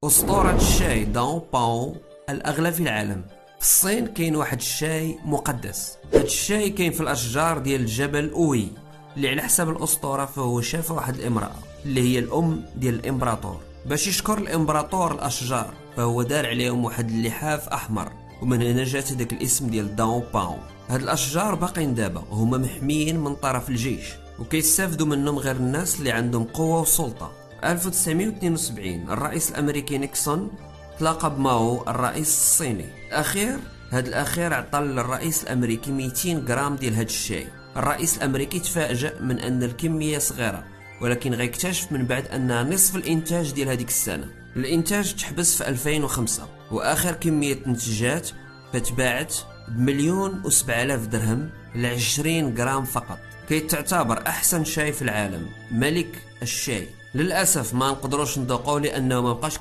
أسطورة الشاي داو باو الأغلى في العالم. في الصين كاين واحد الشاي مقدس. هاد الشاي كاين في الأشجار ديال الجبل أوي، اللي على حسب الأسطورة فهو شاف واحد الامرأة اللي هي الأم ديال الإمبراطور. باش يشكر الإمبراطور الأشجار فهو دار عليهم واحد اللحاف أحمر، ومن هنا جات داك الاسم ديال داو باو. هاد الأشجار باقين دابا هما محميين من طرف الجيش، وكيستافدوا منهم غير الناس اللي عندهم قوة وسلطة. 1972 الرئيس الامريكي نيكسون تلاقى بماو الرئيس الصيني هاد الاخير عطى للرئيس الامريكي 200 غرام ديال هاد الشاي. الرئيس الامريكي تفاجأ من ان الكميه صغيره، ولكن غيكتشف من بعد انها نصف الانتاج ديال هذيك السنه. الانتاج تحبس في 2005، واخر كميه تنتجات فتباعت ب1,000,007 درهم ل 20 غرام فقط. كيتعتبر احسن شاي في العالم، ملك الشاي. للاسف ما نقدروش ندوقوه لانه ما بقاش